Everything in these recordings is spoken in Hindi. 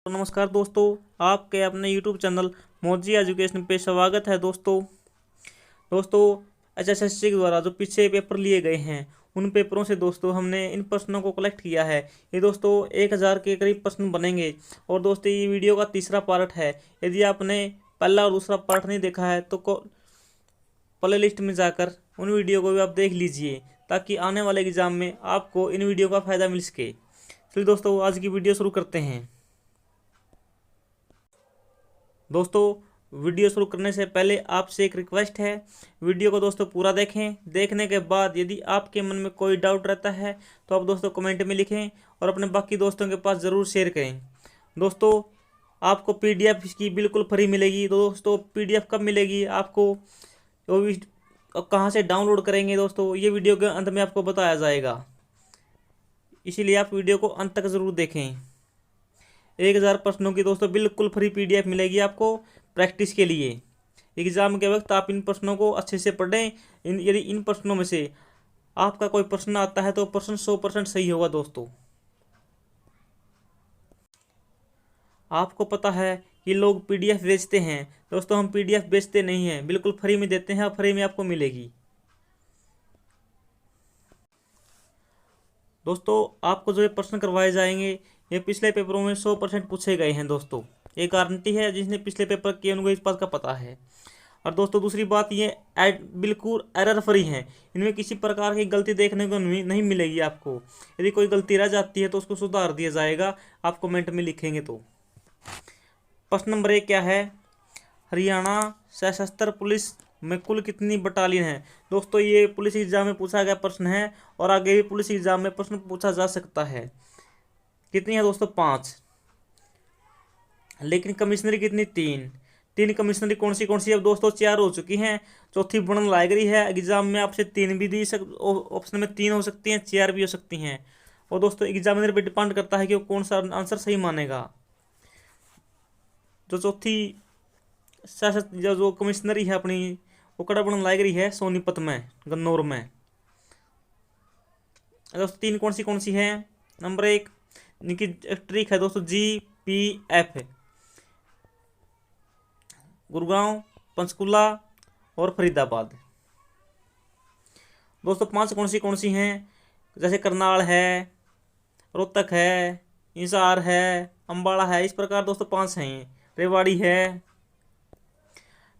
तो नमस्कार दोस्तों, आपके अपने YouTube चैनल मोजी एजुकेशन पे स्वागत है। दोस्तों एचएसएससी के द्वारा जो पीछे पेपर लिए गए हैं उन पेपरों से दोस्तों हमने इन प्रश्नों को कलेक्ट किया है। ये दोस्तों 1000 के करीब प्रश्न बनेंगे। और दोस्तों ये वीडियो का तीसरा पार्ट है। यदि आपने पहला और दूसरा पार्ट नहीं देखा है तो प्ले लिस्ट में जाकर उन वीडियो को भी आप देख लीजिए, ताकि आने वाले एग्जाम में आपको इन वीडियो का फ़ायदा मिल सके। चलिए दोस्तों आज की वीडियो शुरू करते हैं। दोस्तों वीडियो शुरू करने से पहले आपसे एक रिक्वेस्ट है, वीडियो को दोस्तों पूरा देखें। देखने के बाद यदि आपके मन में कोई डाउट रहता है तो आप दोस्तों कमेंट में लिखें और अपने बाकी दोस्तों के पास ज़रूर शेयर करें। दोस्तों आपको पीडीएफ की बिल्कुल फ्री मिलेगी। तो दोस्तों पीडीएफ कब मिलेगी आपको, वो भी कहाँ से डाउनलोड करेंगे दोस्तों, ये वीडियो के अंत में आपको बताया जाएगा। इसीलिए आप वीडियो को अंत तक ज़रूर देखें। 1000 प्रश्नों की दोस्तों बिल्कुल फ्री पीडीएफ मिलेगी आपको प्रैक्टिस के लिए। एग्ज़ाम के वक्त आप इन प्रश्नों को अच्छे से पढ़ें। यदि इन प्रश्नों में से आपका कोई प्रश्न आता है तो प्रश्न 100% सही होगा। दोस्तों आपको पता है कि लोग पीडीएफ बेचते हैं। दोस्तों हम पीडीएफ बेचते नहीं हैं, बिल्कुल फ्री में देते हैं और फ्री में आपको मिलेगी। दोस्तों आपको जो ये प्रश्न करवाए जाएंगे ये पिछले पेपरों में 100% पूछे गए हैं। दोस्तों ये गारंटी है, जिसने पिछले पेपर किए उनको इस बात का पता है। और दोस्तों दूसरी बात, ये बिल्कुल एरर फ्री हैं। इनमें किसी प्रकार की गलती देखने को नहीं मिलेगी आपको। यदि कोई गलती रह जाती है तो उसको सुधार दिया जाएगा, आप कमेंट में लिखेंगे तो। प्रश्न नंबर 1 क्या है, हरियाणा सशस्त्र पुलिस में कुल कितनी बटालियन है। दोस्तों ये पुलिस एग्जाम में पूछा गया प्रश्न है और आगे भी पुलिस एग्जाम में प्रश्न पूछा जा सकता है। कितनी है दोस्तों, 5। लेकिन कमिश्नरी कितनी, 3 कमिश्नरी कौन सी है। अब दोस्तों 4 हो चुकी हैं, चौथी बनने लायक रही है। एग्जाम में आपसे 3 भी दी ऑप्शन में 3 हो सकती हैं, 4 भी हो सकती हैं। और दोस्तों एग्जामिनर पे डिपेंड करता है कि वो कौन सा आंसर सही मानेगा। जो चौथी जो कमिश्नरी है अपनी, वो कड़ा बनने लायक रही है सोनीपत में, गन्नौर में। दोस्तों 3 कौन सी है। नंबर 1 इनकी ट्रिक है दोस्तों, GPF, गुरुग्राम, पंचकुला और फरीदाबाद। दोस्तों 5 कौन सी हैं, जैसे करनाल है, रोहतक है, हिसार है, अम्बाड़ा है। इस प्रकार दोस्तों 5 हैं, रेवाड़ी है।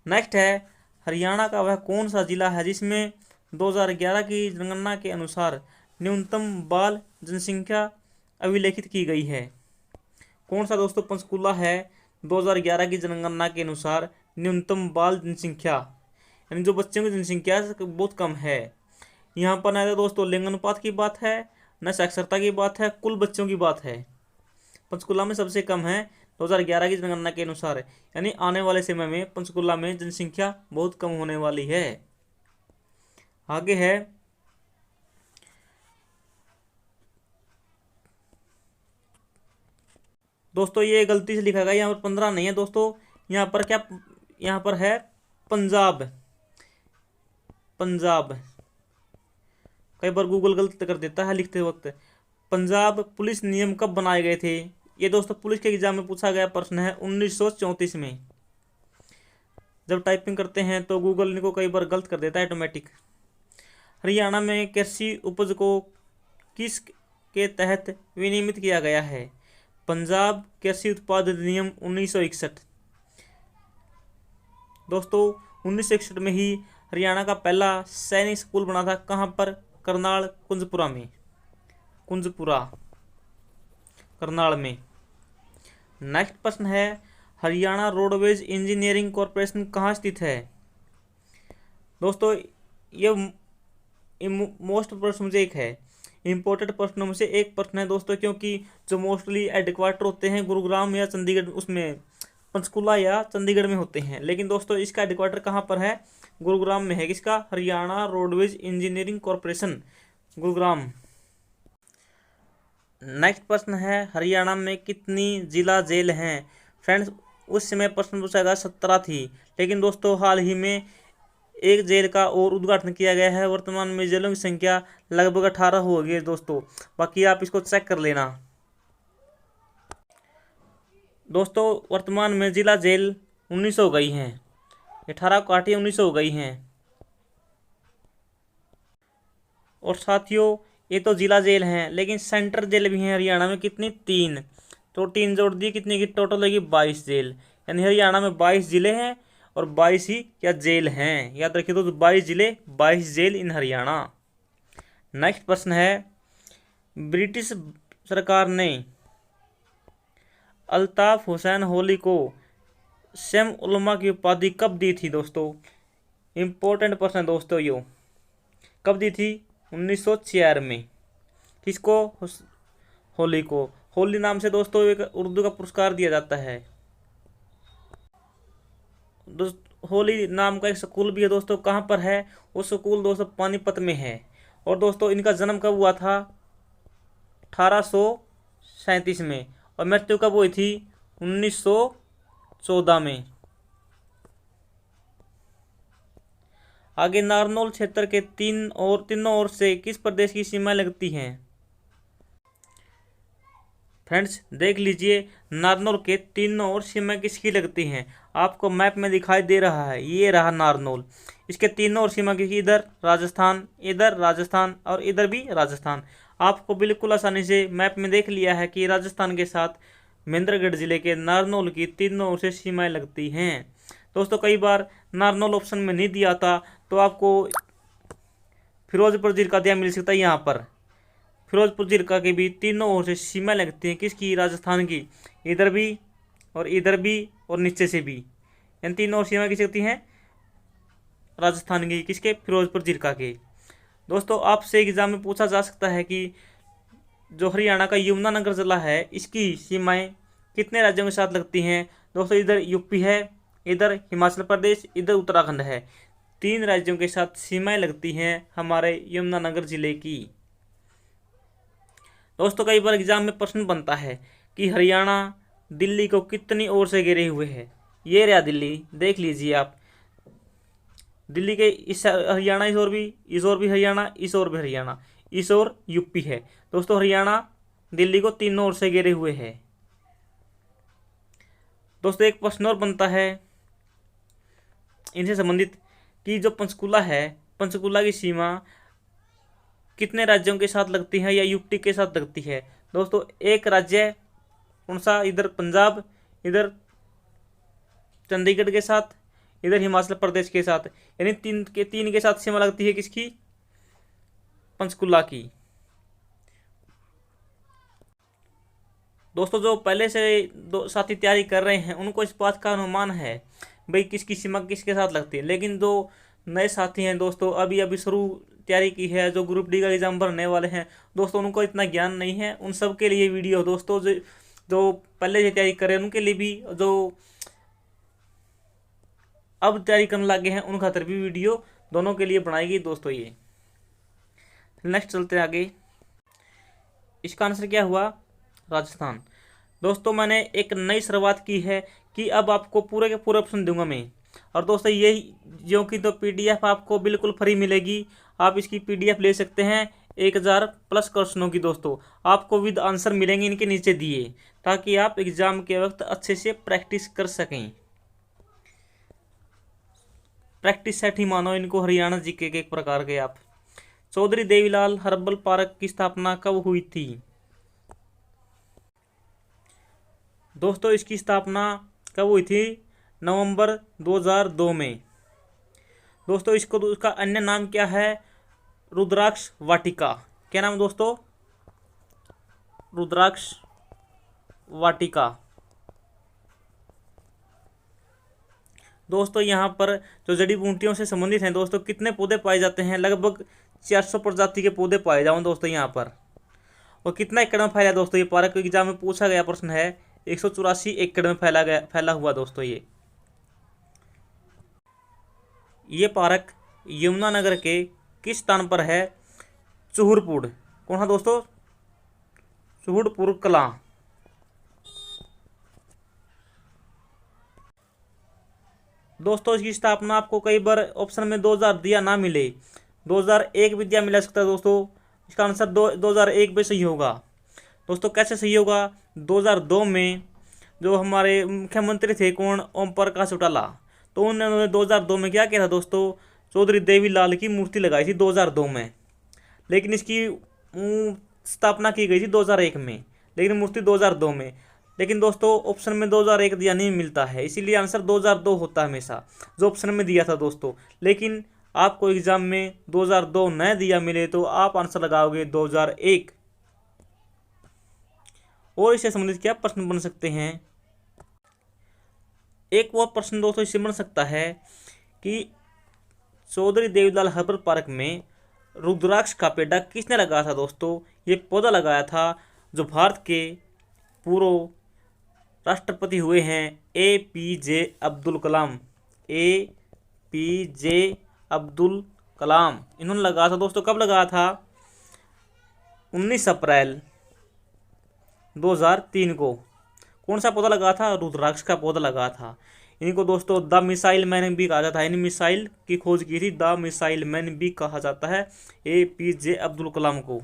नेक्स्ट है, हरियाणा का वह कौन सा जिला है जिसमें 2011 की जनगणना के अनुसार न्यूनतम बाल जनसंख्या अभिलेखित की गई है। कौन सा दोस्तों, पंचकुला है। 2011 की जनगणना के अनुसार न्यूनतम बाल जनसंख्या, यानी जो बच्चों की जनसंख्या बहुत कम है। यहाँ पर न तो दोस्तों लिंग अनुपात की बात है, न साक्षरता की बात है, कुल बच्चों की बात है। पंचकुला में सबसे कम है 2011 की जनगणना के अनुसार, यानी आने वाले समय में पंचकुला में जनसंख्या बहुत कम होने वाली है। आगे है, दोस्तों ये गलती से लिखा गया, यहाँ पर 15 नहीं है दोस्तों। यहाँ पर क्या, यहाँ पर है पंजाब। कई बार गूगल गलत कर देता है लिखते वक्त। पंजाब पुलिस नियम कब बनाए गए थे। ये दोस्तों पुलिस के एग्जाम में पूछा गया प्रश्न है 1934 में। जब टाइपिंग करते हैं तो गूगल इनको कई बार गलत कर देता है ऑटोमेटिक। हरियाणा में कृषि उपज को किस के तहत विनियमित किया गया है। पंजाब कृषि उत्पाद अधिनियम 1961। दोस्तों 1961 में ही हरियाणा का पहला सैनिक स्कूल बना था। कहाँ पर, करनाल, कुंजपुरा में, करनाल में। नेक्स्ट प्रश्न है, हरियाणा रोडवेज इंजीनियरिंग कॉरपोरेशन कहाँ स्थित है। दोस्तों ये मोस्ट प्रश्न मुझे एक है, इम्पोर्टेंट प्रश्नों में से एक प्रश्न है दोस्तों, क्योंकि जो मोस्टली हेडक्वार्टर होते हैं गुरुग्राम या चंडीगढ़, उसमें पंचकुला या चंडीगढ़ में होते हैं। लेकिन दोस्तों इसका हेडक्वार्टर कहाँ पर है, गुरुग्राम में है। किसका, Haryana roadways engineering corporation, Gurugram. Next प्रश्न है, हरियाणा में कितनी जिला जेल हैं। फ्रेंड्स उस समय प्रश्न पूछा गया 17 थी, लेकिन दोस्तों हाल ही में एक जेल का और उद्घाटन किया गया है। वर्तमान में जेलों की संख्या लगभग 18 हो गई है दोस्तों। बाकी आप इसको चेक कर लेना। दोस्तों वर्तमान में जिला जेल 19 हो गई हैं, 18 काटी 19 हो गई हैं। और साथियों ये तो जिला जेल हैं, लेकिन सेंट्रल जेल भी हैं हरियाणा में। कितनी? 3। तो 3 जोड़ दी कितनी की टोटल होगी? 22 जेल। यानी हरियाणा में 22 जिले हैं और 22 ही क्या जेल हैं। याद रखिए तो 22 जिले 22 जेल इन हरियाणा। नेक्स्ट प्रश्न है, ब्रिटिश सरकार ने अल्ताफ हुसैन होली को शेम उलमा की उपाधि कब दी थी? दोस्तों इंपॉर्टेंट प्रश्न है दोस्तों यो। कब दी थी? 1946 में। किसको? होली को। होली नाम से दोस्तों एक उर्दू का पुरस्कार दिया जाता है। होली नाम का एक स्कूल भी है दोस्तों। कहाँ पर है वो स्कूल? दोस्तों पानीपत में है। और दोस्तों इनका जन्म कब हुआ था? 1837 में। और मृत्यु कब हुई थी? 1914 में। आगे, नारनौल क्षेत्र के तीनों ओर से किस प्रदेश की सीमा लगती हैं? फ्रेंड्स देख लीजिए, नारनौल के तीनों ओर सीमा किसकी लगती हैं? आपको मैप में दिखाई दे रहा है, ये रहा नारनौल। इसके तीनों ओर सीमा किसकी? इधर राजस्थान और इधर भी राजस्थान। आपको बिल्कुल आसानी से मैप में देख लिया है कि राजस्थान के साथ महेंद्रगढ़ जिले के नारनौल की तीनों ओर से सीमाएं लगती हैं। दोस्तों कई बार नारनौल ऑप्शन में नहीं दिया था तो आपको फिरोजपुर जिले का दिया मिल सकता है। यहाँ पर फिरोजपुर जिले का के भी तीनों ओर से सीमा लगती हैं। किसकी? राजस्थान की। इधर भी और नीचे से भी, इन तीनों ओर सीमा किस लगती हैं? राजस्थान की। किसके? फिरोजपुर जिले के। दोस्तों आपसे एग्जाम में पूछा जा सकता है कि जो हरियाणा का यमुनानगर जिला है इसकी सीमाएं कितने राज्यों के साथ लगती हैं? दोस्तों इधर यूपी है, इधर हिमाचल प्रदेश, इधर उत्तराखंड है। 3 राज्यों के साथ सीमाएं लगती हैं हमारे यमुनानगर जिले की। दोस्तों कई बार एग्जाम में प्रश्न बनता है कि हरियाणा दिल्ली को कितनी ओर से घिरे हुए है। ये रहा दिल्ली, देख लीजिए आप। दिल्ली के इस हरियाणा, इस ओर भी हरियाणा, इस ओर भी हरियाणा, इस ओर यूपी है। दोस्तों हरियाणा दिल्ली को तीनों ओर से घेरे हुए है। दोस्तों एक प्रश्न और बनता है इनसे संबंधित कि जो पंचकुला है, पंचकुला की सीमा कितने राज्यों के साथ लगती है या यूटी के साथ लगती है? दोस्तों एक राज्य कौन सा? इधर पंजाब, इधर चंडीगढ़ के साथ, इधर हिमाचल प्रदेश के साथ। यानी तीन के साथ सीमा लगती है किसकी? पंचकुला की। दोस्तों जो पहले से दो साथी तैयारी कर रहे हैं उनको इस बात का अनुमान है भाई किसकी सीमा किसके साथ लगती है। लेकिन जो नए साथी हैं दोस्तों, अभी अभी शुरू तैयारी की है, जो ग्रुप डी का एग्जाम भरने वाले हैं दोस्तों, उनको इतना ज्ञान नहीं है। उन सब के लिए वीडियो दोस्तों, जो पहले से तैयारी कर रहे हैं उनके लिए भी, जो अब तैयारी करने लगे हैं उन खातर भी वीडियो दोनों के लिए बनाई गई दोस्तों। ये नेक्स्ट चलते हैं आगे। इसका आंसर क्या हुआ? राजस्थान। दोस्तों मैंने एक नई शुरुआत की है कि अब आपको पूरे के पूरे ऑप्शन दूंगा मैं। और दोस्तों यही जो कि तो पीडीएफ आपको बिल्कुल फ्री मिलेगी। आप इसकी पीडीएफ ले सकते हैं 1000 प्लस क्वेश्चनों की। दोस्तों आपको विद आंसर मिलेंगे इनके नीचे दिए, ताकि आप एग्जाम के वक्त अच्छे से प्रैक्टिस कर सकें। प्रैक्टिस सेट ही मानो इनको हरियाणा जीके के एक प्रकार के आप। चौधरी देवीलाल हर्बल पार्क की स्थापना कब हुई थी? दोस्तों इसकी स्थापना कब हुई थी? नवंबर 2002 में। दोस्तों इसका अन्य नाम क्या है? रुद्राक्ष वाटिका। क्या नाम दोस्तों? रुद्राक्ष वाटिका। दोस्तों यहाँ पर जो जड़ी बूटियों से संबंधित हैं दोस्तों, कितने पौधे पाए जाते हैं? लगभग 400 प्रजाति के पौधे पाए जाओ दोस्तों यहाँ पर। और कितना एकड़ में फैला दोस्तों ये पार्क? एग्जाम में पूछा गया प्रश्न है। 184 एकड़ में फैला हुआ दोस्तों ये पार्क यमुनानगर के किस स्थान पर है? चूहड़पुर। कौन सा दोस्तों? चूहड़पुर कला। दोस्तों इसकी स्थापना आपको कई बार ऑप्शन में 2000 दिया ना मिले, 2001 भी दिया मिला सकता है दोस्तों। इसका आंसर 2001 भी सही होगा। दोस्तों कैसे सही होगा? 2002 में जो हमारे मुख्यमंत्री थे कौन, ओम प्रकाश चौटाला, तो उन्होंने 2002 में क्या किया था दोस्तों, चौधरी देवीलाल की मूर्ति लगाई थी 2002 में। लेकिन इसकी स्थापना की गई थी 2001 में, लेकिन मूर्ति 2002 में। लेकिन दोस्तों ऑप्शन में 2001 दिया नहीं मिलता है, इसीलिए आंसर 2002 होता है हमेशा, जो ऑप्शन में दिया था दोस्तों। लेकिन आपको एग्जाम में 2002 न दिया मिले तो आप आंसर लगाओगे 2001। और इससे संबंधित क्या प्रश्न बन सकते हैं, एक वो प्रश्न दोस्तों इससे बन सकता है कि चौधरी देवीलाल हर्बल पार्क में रुद्राक्ष का पेड़ किसने लगाया था दोस्तों। ये पौधा लगाया था जो भारत के पूर्व राष्ट्रपति हुए हैं APJ अब्दुल कलाम। APJ अब्दुल कलाम इन्होंने लगाया था दोस्तों। कब लगाया था, 19 अप्रैल 2003 को। कौन सा पौधा लगा था, रुद्राक्ष का पौधा लगा था। इनको दोस्तों द मिसाइल मैन भी कहा जाता है, इन मिसाइल की खोज की थी द मिसाइल मैन भी कहा जाता है APJ अब्दुल कलाम को।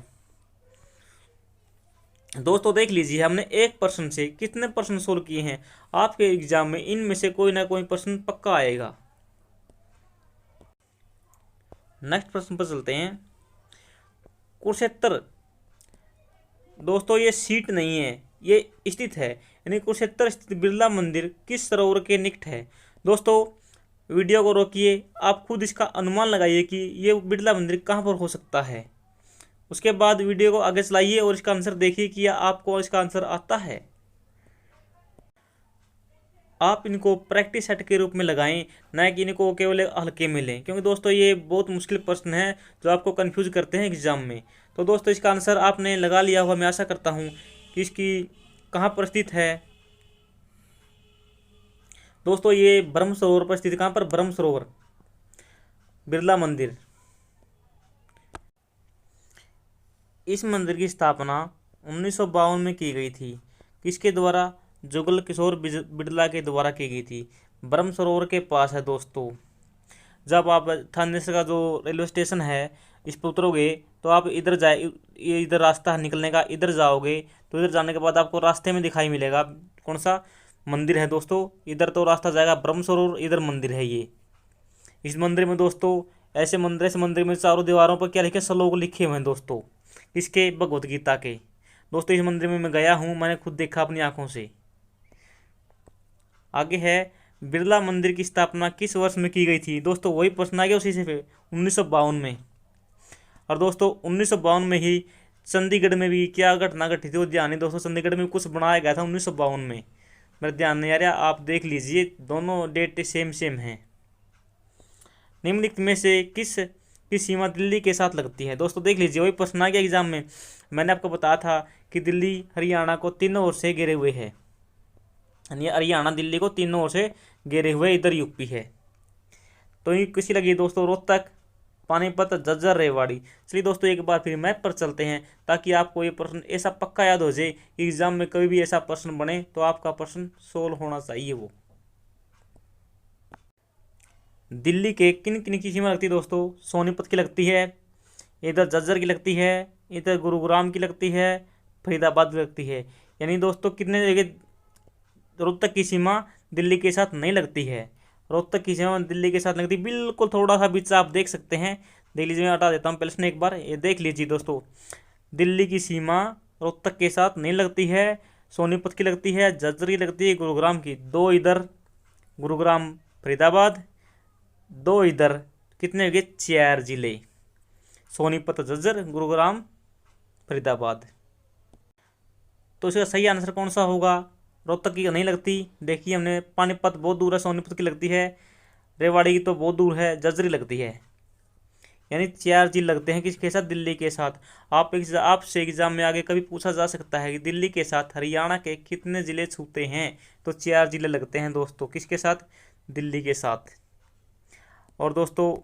दोस्तों देख लीजिए हमने एक प्रश्न से कितने प्रश्न सोल्व किए हैं। आपके एग्जाम में इनमें से कोई ना कोई प्रश्न पक्का आएगा। नेक्स्ट प्रश्न पर चलते हैं। कुरुक्षेत्र दोस्तों ये सीट नहीं है, ये स्थित है, यानी कुरुक्षेत्र स्थित बिरला मंदिर किस सरोवर के निकट है। दोस्तों वीडियो को रोकिए, आप खुद इसका अनुमान लगाइए कि ये बिरला मंदिर कहाँ पर हो सकता है। उसके बाद वीडियो को आगे चलाइए और इसका आंसर देखिए कि आपको इसका आंसर आता है। आप इनको प्रैक्टिस सेट के रूप में लगाएं, न कि इनको केवल हल्के में लें, क्योंकि दोस्तों ये बहुत मुश्किल प्रश्न है जो आपको कंफ्यूज करते हैं एग्जाम में। तो दोस्तों इसका आंसर आपने लगा लिया होगा, मैं आशा करता हूँ कि इसकी कहाँ पर स्थित है। दोस्तों ये ब्रह्म सरोवर पर स्थित, कहाँ पर, ब्रह्म सरोवर बिरला मंदिर। इस मंदिर की स्थापना 1952 में की गई थी। किसके द्वारा, जुगल किशोर बिरला के द्वारा की गई थी। ब्रह्म सरोवर के पास है दोस्तों। जब आप थानेसर का जो रेलवे स्टेशन है इस पर उतरोगे तो आप इधर जाए, ये इधर रास्ता निकलने का, इधर जाओगे तो इधर जाने के बाद आपको रास्ते में दिखाई मिलेगा कौन सा मंदिर है दोस्तों। इधर तो रास्ता जाएगा ब्रह्म सरोवर, इधर मंदिर है ये। इस मंदिर में दोस्तों ऐसे मंदिर, इस मंदिर में चारों दीवारों पर क्या लिखे, श्लोक लिखे हुए हैं दोस्तों, इसके भगवत गीता के। दोस्तों इस मंदिर में मैं गया हूँ, मैंने खुद देखा अपनी आंखों से। आगे है बिरला मंदिर की स्थापना किस वर्ष में की गई थी। दोस्तों वही प्रश्न आ गया उसी से, 1952 में। और दोस्तों 1952 में ही चंडीगढ़ में भी क्या घटना घटी थी वो ध्यान है दोस्तों। चंडीगढ़ में कुछ बनाया गया था 1952 में, मेरा ध्यान नहीं आ रहा, आप देख लीजिए, दोनों डेट सेम सेम हैं। निम्नलिखित में से किस की सीमा दिल्ली के साथ लगती है। दोस्तों देख लीजिए वही प्रश्न आ गया एग्जाम में। मैंने आपको बताया था कि दिल्ली हरियाणा को तीनों ओर से घेरे हुए है, यानी हरियाणा दिल्ली को तीनों ओर से घेरे हुए, इधर यूपी है। तो ये किसी लगी दोस्तों, रोहतक, पानीपत, झज्जर, रेवाड़ी। चलिए दोस्तों एक बार फिर मैप पर चलते हैं ताकि आपको ये प्रश्न ऐसा पक्का याद हो जाए कि एग्जाम में कभी भी ऐसा प्रश्न बने तो आपका प्रश्न सोल्व होना चाहिए। वो दिल्ली के किन किन की सीमा लगती है दोस्तों, सोनीपत की लगती है, इधर झज्जर की लगती है, इधर गुरुग्राम की लगती है, फरीदाबाद की लगती है। यानी दोस्तों कितने जगह रोहतक की सीमा दिल्ली के साथ नहीं लगती है। रोहतक की सीमा दिल्ली के साथ लगती है, बिल्कुल थोड़ा सा बीच आप देख सकते हैं। देख लीजिए, मैं हटा देता हूँ पहले से एक बार, ये देख लीजिए दोस्तों, दिल्ली की सीमा रोहतक के साथ नहीं लगती है, सोनीपत की लगती है, झज्जर की लगती है, गुरुग्राम की। दो इधर गुरुग्राम फरीदाबाद, दो इधर, कितने हो गए, 4 जिले, सोनीपत, झज्जर, गुरुग्राम, फरीदाबाद। तो इसका सही आंसर कौन सा होगा, रोहतक की नहीं लगती। देखिए हमने, पानीपत बहुत दूर है, सोनीपत की लगती है, रेवाड़ी की तो बहुत दूर है, झज्जर लगती है। यानी 4 जिले लगते हैं किसके साथ, दिल्ली के साथ। आपसे एग्जाम में आगे कभी पूछा जा सकता है कि दिल्ली के साथ हरियाणा के कितने जिले छूते हैं, तो 4 जिले लगते हैं दोस्तों, किसके साथ, दिल्ली के साथ। और दोस्तों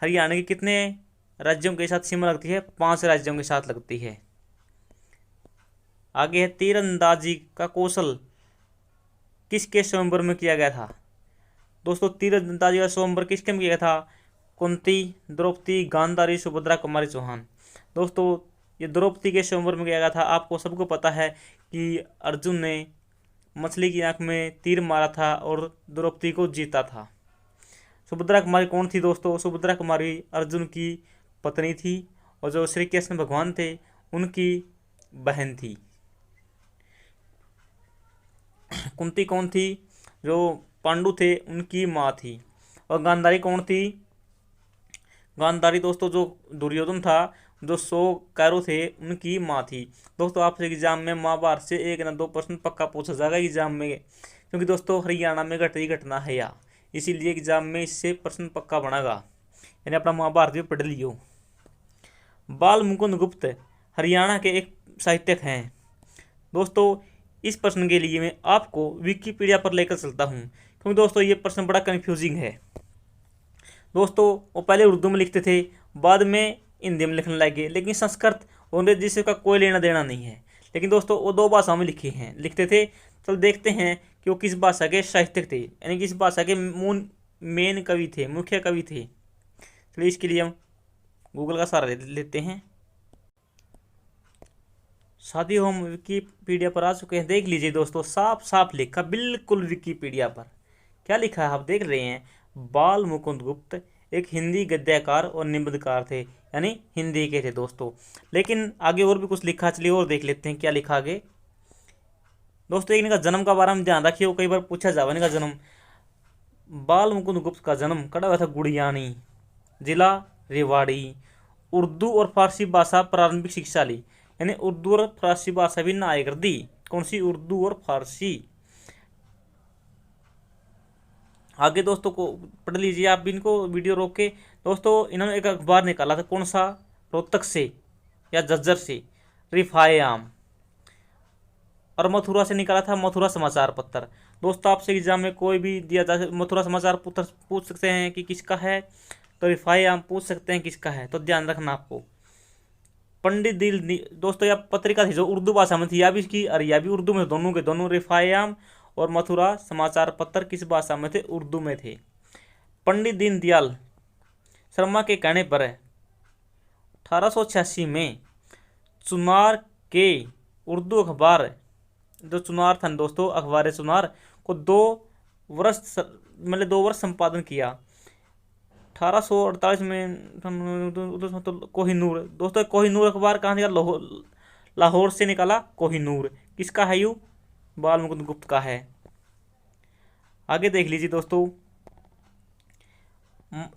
हरियाणा के कितने राज्यों के साथ सीमा लगती है, 5 राज्यों के साथ लगती है। आगे है तीरंदाजी का कौशल किसके स्वयंवर में किया गया था। दोस्तों तीरंदाजी का स्वयंवर किसके में किया गया था, कुंती, द्रौपदी, गांधारी, सुभद्रा, कुमारी चौहान। दोस्तों ये द्रौपदी के स्वयंवर में किया गया था। आपको सबको पता है कि अर्जुन ने मछली की आंख में तीर मारा था और द्रौपदी को जीता था। सुभद्रा कुमारी कौन थी दोस्तों? सुभद्रा कुमारी अर्जुन की पत्नी थी और जो श्री कृष्ण भगवान थे उनकी बहन थी। कुंती कौन थी? जो पांडु थे उनकी माँ थी। और गांधारी कौन थी? गांधारी दोस्तों जो दुर्योधन था, जो 100 कैरो थे, उनकी माँ थी। दोस्तों आपसे एग्जाम में महाभारत से 1 ना 2 प्रश्न पक्का पूछा जाएगा एग्जाम में, क्योंकि दोस्तों हरियाणा में घटी घटना है या, इसीलिए एग्जाम में इससे प्रश्न पक्का बनेगा, यानी अपना महाभारत भी पढ़ लियो। बाल मुकुंद गुप्त हरियाणा के एक साहित्यक हैं। दोस्तों इस प्रश्न के लिए मैं आपको विकिपीडिया पर लेकर चलता हूँ, क्योंकि दोस्तों ये प्रश्न बड़ा कन्फ्यूजिंग है। दोस्तों वो पहले उर्दू में लिखते थे, बाद में हिंदी में लिखने लगे, लेकिन संस्कृत और अंग्रेजी से का कोई लेना देना नहीं है। लेकिन दोस्तों वो 2 भाषाओं में लिखते थे। चल देखते हैं कि वो किस भाषा के साहित्यक थे, यानी किस भाषा के मेन कवि थे, मुख्य कवि थे। चलिए इसके लिए हम गूगल का सहारा लेते हैं। साथियों हम विकिपीडिया पर आ चुके हैं। देख लीजिए दोस्तों, साफ साफ लिखा बिल्कुल विकिपीडिया पर। क्या लिखा है आप देख रहे हैं? बाल मुकुंद गुप्त एक हिंदी गद्यकार और निबंधकार थे, यानी हिंदी के थे दोस्तों। लेकिन आगे और भी कुछ लिखा, चलिए और देख लेते हैं क्या लिखा आगे। दोस्तों एक इनका जन्म का बारे में ध्यान रखिए, कई बार पूछा जाए इनका जन्म। बाल मुकुंद गुप्त का जन्म कड़ा हुआ था गुड़ियानी, जिला रेवाड़ी। उर्दू और फारसी भाषा प्रारंभिक शिक्षा ली, यानी उर्दू और फारसी भाषा भी ना आया कर दी। कौन सी? उर्दू और फारसी। आगे दोस्तों को पढ़ लीजिए आप भी, इनको वीडियो रोक के। दोस्तों इन्होंने एक अखबार निकाला था, कौन सा? रोहतक से या झज्जर से, रिफाए आम। और मथुरा से निकाला था मथुरा समाचार पत्र। दोस्तों आपसे एग्जाम में कोई भी दिया जाए, मथुरा समाचार पत्र पूछ सकते हैं कि किसका है, तो रिफाए आम पूछ सकते हैं किसका है, तो ध्यान रखना आपको। पंडित दिल दोस्तों यह पत्रिका थी जो उर्दू भाषा में थी, या भी इसकी और या भी उर्दू में, दोनों के दोनों। रिफाए आम और मथुरा समाचार पत्र किस भाषा में थे? उर्दू में थे। पंडित दीनदयाल शर्मा के कहने पर 1886 में चुनार के उर्दू अखबार, जो चुनार था दोस्तों, अखबार चुनार को 2 वर्ष संपादन किया। 1848 में तो कोहिनूर। दोस्तों कोहिनूर अखबार कहाँ निकाला? लाहौर से निकाला कोहिनूर। किसका है? यू बाल मुकुंद गुप्त का है। आगे देख लीजिए दोस्तों,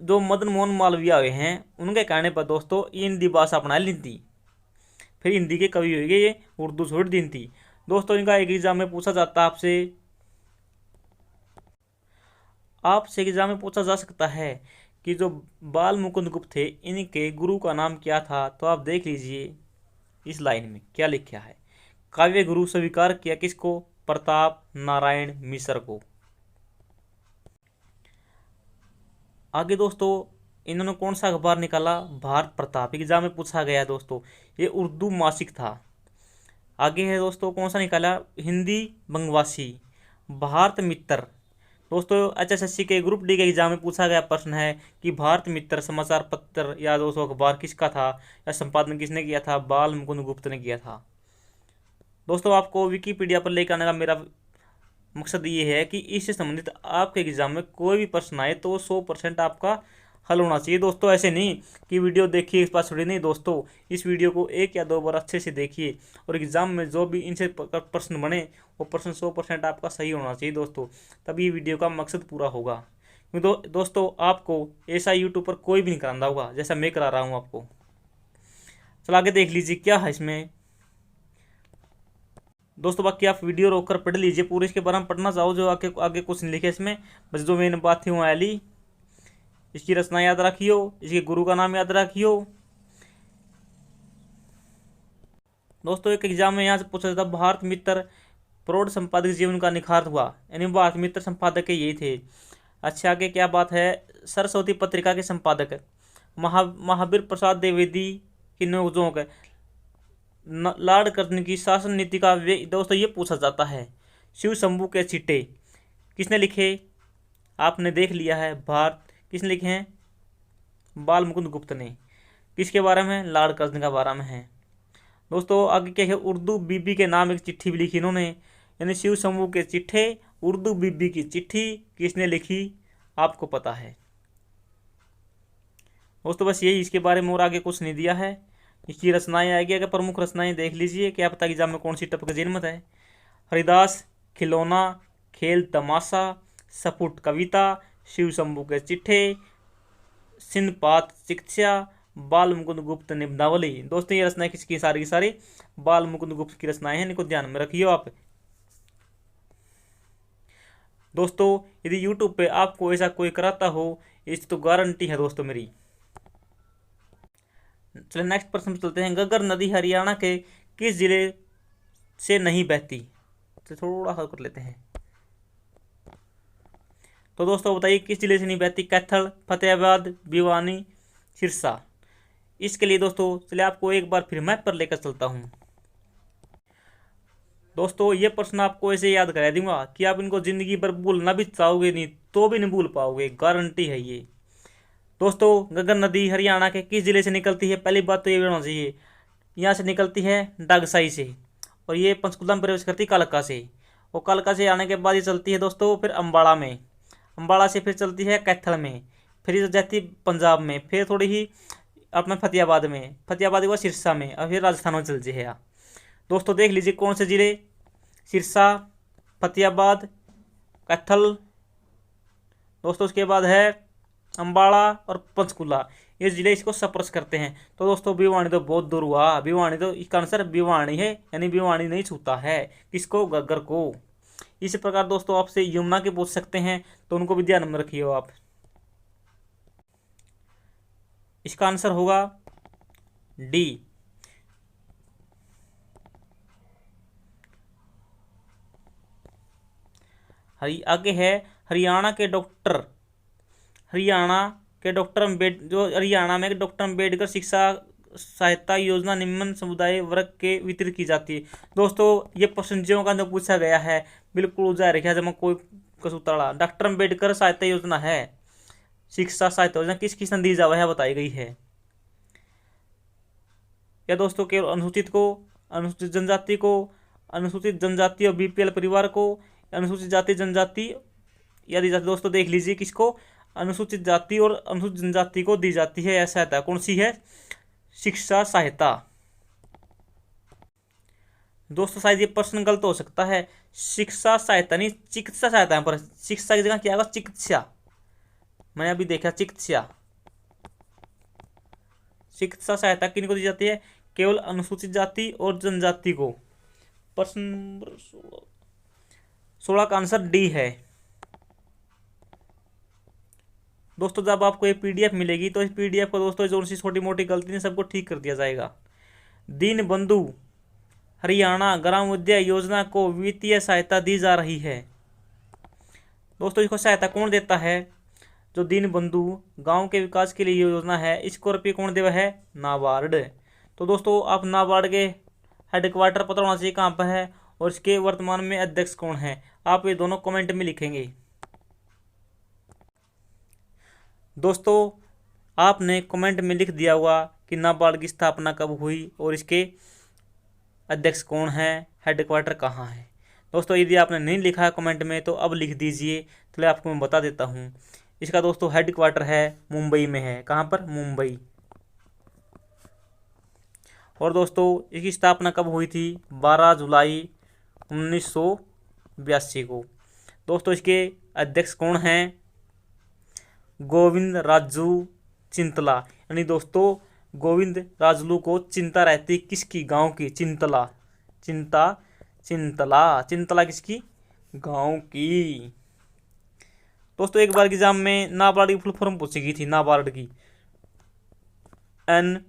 जो मदन मोहन मालवीय हुए हैं उनके कहने पर दोस्तों ये हिंदी भाषा अपना ली थी, फिर हिंदी के कवि हो गए, ये उर्दू छोड़ दी थी। दोस्तों इनका एक एग्जाम में पूछा जाता आपसे एग्जाम में पूछा जा सकता है कि जो बाल मुकुंद गुप्त थे इनके गुरु का नाम क्या था, तो आप देख लीजिए इस लाइन में क्या लिखा है। काव्य गुरु स्वीकार किया किसको? प्रताप नारायण मिश्र को। आगे दोस्तों इन्होंने कौन सा अखबार निकाला? भारत प्रताप। एग्जाम में पूछा गया दोस्तों, ये उर्दू मासिक था। आगे है दोस्तों कौन सा निकाला? हिंदी बंगवासी, भारत मित्र। दोस्तों HSSC के ग्रुप डी के एग्जाम में पूछा गया प्रश्न है कि भारत मित्र समाचार पत्र या दोस्तों अखबार किसका था, या संपादन किसने किया था? बाल मुकुंद गुप्त ने किया था। दोस्तों आपको विकिपीडिया पर लेकर आने का मेरा मकसद ये है कि इससे संबंधित आपके एग्जाम में कोई भी प्रश्न आए तो 100% आपका हल होना चाहिए। दोस्तों ऐसे नहीं कि वीडियो देखिए इस बार छोड़िए, नहीं दोस्तों, इस वीडियो को 1 या 2 बार अच्छे से देखिए और एग्जाम में जो भी इनसे प्रश्न बने वो प्रश्न 100% आपका सही होना चाहिए दोस्तों, तभी वीडियो का मकसद पूरा होगा। क्योंकि दोस्तों आपको ऐसा यूट्यूब पर कोई भी नहीं कराना होगा जैसा मैं करा रहा हूँ आपको। चलो आगे देख लीजिए क्या है इसमें। दोस्तों बाकी आप वीडियो रोक कर पढ़ लीजिए, पूरे इसके बारे में पढ़ना चाहो जो आगे कुछ नहीं लिखे इसमें, बस जो मेन बात थी वो आली। इसकी रचना याद रखियो, इसके गुरु का नाम याद रखियो। दोस्तों एक एग्जाम में यहाँ से पूछा जाता भारत मित्र प्रौढ़ संपादक जीवन का निखार हुआ, यानी भारत मित्र संपादक के यही थे। अच्छा आगे क्या बात है? सरस्वती पत्रिका के संपादक महावीर प्रसाद द्विवेदी की नोकझोंक, लॉर्ड कर्जन की शासन नीति का दोस्तों ये पूछा जाता है। शिव शंभू के छिट्टे किसने लिखे? आपने देख लिया है, भारत किसने लिखे हैं? बाल मुकुंद गुप्त ने। किसके बारे में? लॉर्ड कर्जन के बारे में है। दोस्तों आगे क्या है, उर्दू बीबी के नाम एक चिट्ठी भी लिखी इन्होंने, यानी शिव शंभू के चिट्ठे उर्दू बीबी की चिट्ठी किसने लिखी आपको पता है दोस्तों। बस यही, इसके बारे में और आगे कुछ नहीं दिया है। इसकी रचनाएं आएगी, अगर प्रमुख रचनाएं देख लीजिए, क्या पता एग्जाम में कौन सी टपक जनमत है। हरिदास, खिलौना, खेल तमाशा, सपुट कविता, शिव शंभू के चिट्ठे, सिंधपात शिक्षा, बाल मुकुंद गुप्त निबंधावली। दोस्तों ये रचनाएं किसकी, सारी की सारी बाल मुकुंद गुप्त की रचनाएं हैं, इनको ध्यान में रखिए आप। दोस्तों यदि YouTube पे आपको ऐसा कोई कराता हो, इस तो गारंटी है दोस्तों मेरी। चलिए नेक्स्ट प्रश्न पे चलते हैं। गगर नदी हरियाणा के किस जिले से नहीं बहती? तो थोड़ा सा कर लेते हैं। तो दोस्तों बताइए किस जिले से नहीं बहती? कैथल, फतेहाबाद, भिवानी, सिरसा। इसके लिए दोस्तों चलिए आपको एक बार फिर मैप पर लेकर चलता हूँ। दोस्तों ये प्रश्न आपको ऐसे याद करा दूंगा कि आप इनको जिंदगी भर भूलना भी चाहोगे नहीं तो भी नहीं भूल पाओगे, गारंटी है ये। दोस्तों गगर नदी हरियाणा के किस जिले से निकलती है? पहली बात तो ये होना चाहिए, यहाँ से निकलती है डागसाई से, और ये पंचकुला में प्रवेश करती है कालका से, और कालका से आने के बाद ये चलती है दोस्तों फिर अम्बाड़ा में, अम्बाड़ा से फिर चलती है कैथल में, फिर ये जाती है पंजाब में, फिर थोड़ी ही अपना फतेहाबाद में, फतेहाबाद के बाद सिरसा में, और फिर राजस्थान में चलती है। दोस्तों देख लीजिए कौन से जिले, सिरसा, फतेहाबाद, कैथल, दोस्तों उसके बाद है अम्बाड़ा और पंचकुला, ये जिले इसको स्पर्श करते हैं। तो दोस्तों भिवानी तो बहुत दूर हुआ, भिवानी तो इसका आंसर भिवानी है, यानी भिवानी नहीं छूता है किसको, गग्गर को। इसी प्रकार दोस्तों आपसे यमुना के पूछ सकते हैं, तो उनको भी ध्यान में रखिए आप। इसका आंसर होगा डी। आगे है हरियाणा के डॉक्टर जो हरियाणा में डॉक्टर अम्बेडकर शिक्षा सहायता योजना निम्न समुदाय वर्ग के वितरित की जाती है। दोस्तों ये प्रश्न का जो पूछा गया है बिल्कुल जाहिर है, जब कोई कसूतड़ा डॉक्टर अम्बेडकर सहायता योजना है, शिक्षा सहायता योजना किस किस ने दी जावा है बताई गई है। या दोस्तों केवल अनुसूचित जनजाति और बीपीएल परिवार को, अनुसूचित जाति जनजाति या दी जाती। दोस्तों देख लीजिए किसको, अनुसूचित जाति और अनुसूचित जनजाति को दी जाती है यह सहायता। कौन सी है? शिक्षा सहायता। दोस्तों शायद ये प्रश्न गलत हो सकता है, शिक्षा सहायता नहीं चिकित्सा सहायता है, पर शिक्षा की जगह क्या होगा, चिकित्सा। मैंने अभी देखा चिकित्सा। चिकित्सा सहायता किनको दी जाती है? केवल अनुसूचित जाति और जनजाति को। प्रश्न नंबर 16 का आंसर डी है। दोस्तों जब आपको ये पीडीएफ मिलेगी तो इस पीडीएफ को दोस्तों जो सी छोटी मोटी गलती है सबको ठीक कर दिया जाएगा। दीन बंधु हरियाणा ग्राम उद्योग योजना को वित्तीय सहायता दी जा रही है। दोस्तों इसको सहायता कौन देता है? जो दीन बंधु गांव के विकास के लिए योजना है, इसको रुपये कौन देवा है? नाबार्ड। तो दोस्तों आप नाबार्ड के हेडक्वार्टर पता होना चाहिए कहाँ पर है, और इसके वर्तमान में अध्यक्ष कौन है, आप ये दोनों कमेंट में लिखेंगे। दोस्तों आपने कमेंट में लिख दिया होगा कि नाबार्ड की स्थापना कब हुई और इसके अध्यक्ष कौन है, हेडक्वार्टर कहाँ है। दोस्तों यदि आपने नहीं लिखा है कमेंट में तो अब लिख दीजिए, तो आपको मैं बता देता हूँ। इसका दोस्तों हेडक्वार्टर है मुंबई में है। कहाँ पर? मुंबई। और दोस्तों इसकी स्थापना कब हुई थी? 12 जुलाई 1982 को। दोस्तों इसके अध्यक्ष कौन हैं? गोविंद राजू चिंतला। यानी दोस्तों गोविंद राजलू को चिंता रहती किसकी? गांव की। चिंतला चिंतला किसकी? गांव की। दोस्तों एक बार एग्जाम में नाबार्ड की फुल फॉर्म पूछी गई थी, नाबार्ड की NABARD,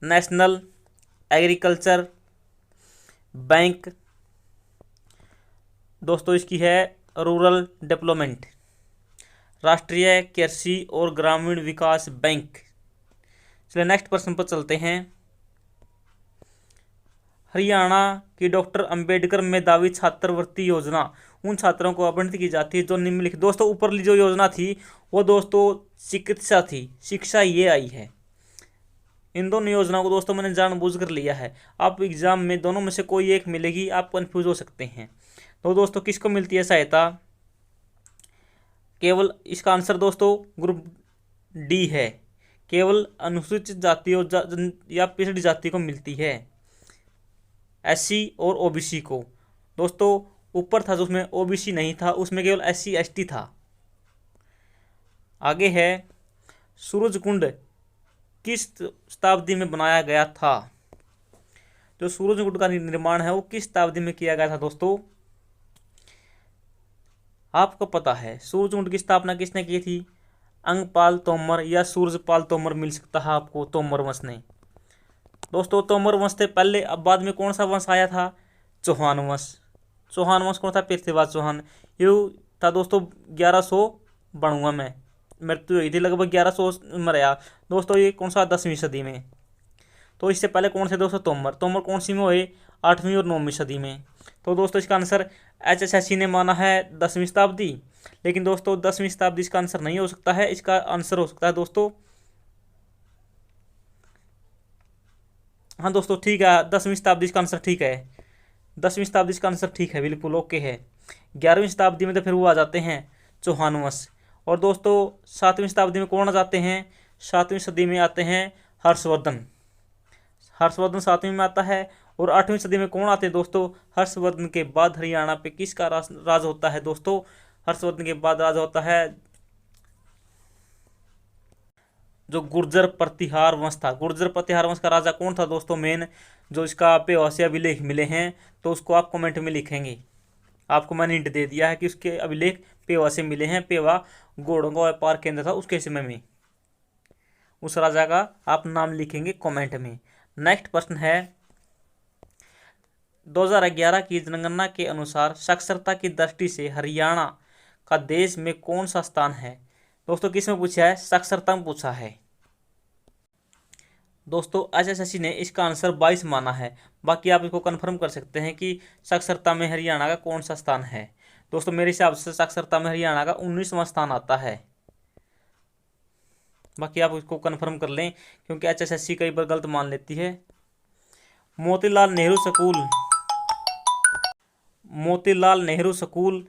नेशनल एग्रीकल्चर बैंक। दोस्तों इसकी है रूरल डेवलपमेंट, राष्ट्रीय कृषि और ग्रामीण विकास बैंक। चलिए नेक्स्ट प्रश्न पर चलते हैं। हरियाणा की डॉक्टर अंबेडकर मेधावी छात्रवृत्ति योजना उन छात्रों को आवंटित की जाती है जो निम्नलिखित, दोस्तों ऊपर जो योजना थी वो दोस्तों चिकित्सा थी, शिक्षा ये आई है। इन दोनों योजनाओं को दोस्तों मैंने जानबूझ कर लिया है। आप एग्जाम में दोनों में से कोई एक मिलेगी, आप कंफ्यूज हो सकते हैं। तो दोस्तों किसको मिलती है सहायता? केवल इसका आंसर दोस्तों ग्रुप डी है, केवल अनुसूचित जाति या पिछड़ी जाति को मिलती है, एससी और ओबीसी को। दोस्तों ऊपर था जो उसमें ओबीसी नहीं था, उसमें केवल एससी एसटी था। आगे है सूरजकुंड किस शताब्दी में बनाया गया था? जो सूरजकुंड का निर्माण है वो किस शताब्दी में किया गया था दोस्तों? आपको पता है सूरजकुंड की स्थापना किसने की थी? अंगपाल तोमर या सूरजपाल तोमर मिल सकता है आपको, तोमर वंश ने। दोस्तों तोमर वंश से पहले अब बाद में कौन सा वंश आया था? चौहान वंश। चौहान वंश कौन था? पृथ्वीराज चौहान। ये था दोस्तों 1192 में मृत्यु हुई थी, लगभग 1100 मरया। दोस्तों ये कौन सा? 10वीं सदी में। तो इससे पहले कौन से दोस्तों? तोमर। तोमर कौन सी में हुए? 8वीं और 9वीं सदी में। तो दोस्तों इसका आंसर HSSC ने माना है 10वीं शताब्दी, लेकिन दोस्तों 10वीं शताब्दी इसका आंसर नहीं हो सकता है। इसका आंसर हो सकता है दोस्तों, हाँ दोस्तों ठीक है, 10वीं शताब्दी इसका आंसर ठीक है। 10वीं शताब्दी इसका आंसर ठीक है, बिल्कुल ओके है। 11वीं शताब्दी में तो फिर वो आ जाते हैं चौहान वंश। और दोस्तों 7वीं शताब्दी में कौन आ जाते हैं? 7वीं सदी में आते हैं हर्षवर्धन। हर्षवर्धन 7वीं में आता है। और 8वीं सदी में कौन आते हैं दोस्तों? हर्षवर्धन के बाद हरियाणा पे किसका राज होता है दोस्तों? हर्षवर्धन के बाद राज होता है जो गुर्जर प्रतिहार वंश था। गुर्जर प्रतिहार वंश का राजा कौन था दोस्तों? मेन जो इसका पेवासी अभिलेख मिले हैं तो उसको आप कमेंट में लिखेंगे। आपको मैंने हिंट दे दिया है कि उसके अभिलेख पेवा से मिले हैं। पेवा घोड़ों का व्यापार केंद्र था उसके समय में। उस राजा का आप नाम लिखेंगे कमेंट में। नेक्स्ट प्रश्न है 2011 की जनगणना के अनुसार साक्षरता की दृष्टि से हरियाणा का देश में कौन सा स्थान है? दोस्तों किस में पूछा है? साक्षरता में पूछा है। दोस्तों HSSC ने इसका आंसर 22 माना है। बाकी आप इसको कंफर्म कर सकते हैं कि साक्षरता में हरियाणा का कौन सा स्थान है। दोस्तों मेरे हिसाब से साक्षरता में हरियाणा का 19वां स्थान आता है। बाकी आप इसको कंफर्म कर लें क्योंकि HSSC कई बार गलत मान लेती है। मोतीलाल नेहरू स्कूल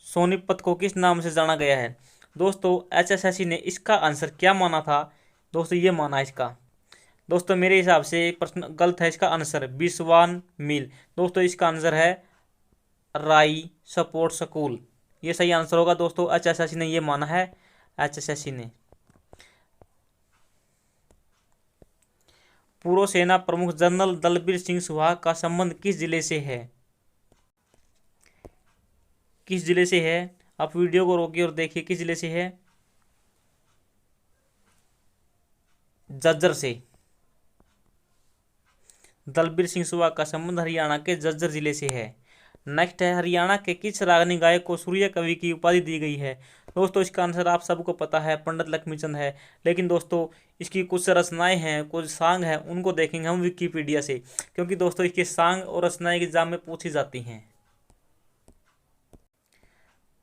सोनीपत को किस नाम से जाना गया है? दोस्तों HSSC ने इसका आंसर क्या माना था? दोस्तों ये माना इसका। दोस्तों मेरे हिसाब से प्रश्न गलत है, इसका आंसर बिस्वान मिल। दोस्तों इसका आंसर है राई सपोर्ट स्कूल, ये सही आंसर होगा दोस्तों। HSSC ने ये माना है। HSSC ने पूर्व सेना प्रमुख जनरल दलबीर सिंह सुहाग का संबंध किस जिले से है? किस जिले से है? आप वीडियो को रोकिए और देखिए किस जिले से है। झज्जर से। दलबीर सिंह सुहाग का संबंध हरियाणा के झज्जर जिले से है। नेक्स्ट है हरियाणा के किस रागनी गायक को सूर्य कवि की उपाधि दी गई है? दोस्तों इसका आंसर आप सबको पता है, पंडित लक्ष्मीचंद है। लेकिन दोस्तों इसकी कुछ रचनाएं हैं, कुछ सांग हैं, उनको देखेंगे हम विकिपीडिया से, क्योंकि दोस्तों इसके सांग और रचनाएं एग्जाम में पूछी जाती हैं।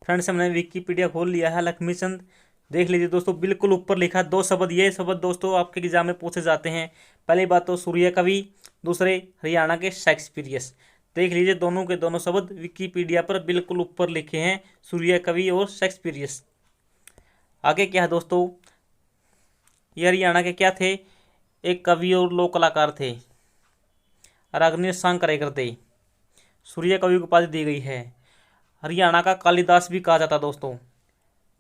फ्रेंड्स हमने विकिपीडिया खोल लिया है। लक्ष्मीचंद देख लीजिए दोस्तों, बिल्कुल ऊपर लिखा 2 शब्द। ये शब्द दोस्तों आपके एग्जाम में पूछे जाते हैं। पहली बात तो सूर्य कवि, दूसरे हरियाणा के शेक्सपियर्स। देख लीजिए दोनों के दोनों शब्द विकिपीडिया पर बिल्कुल ऊपर लिखे हैं, सूर्य कवि और शेक्सपियर्स। आगे क्या है दोस्तों? ये हरियाणा के क्या थे? एक कवि और लोक कलाकार थे। रागनी सांग करे करते। सूर्य कवि को उपाधि दी गई है। हरियाणा का कालिदास भी कहा जाता दोस्तों।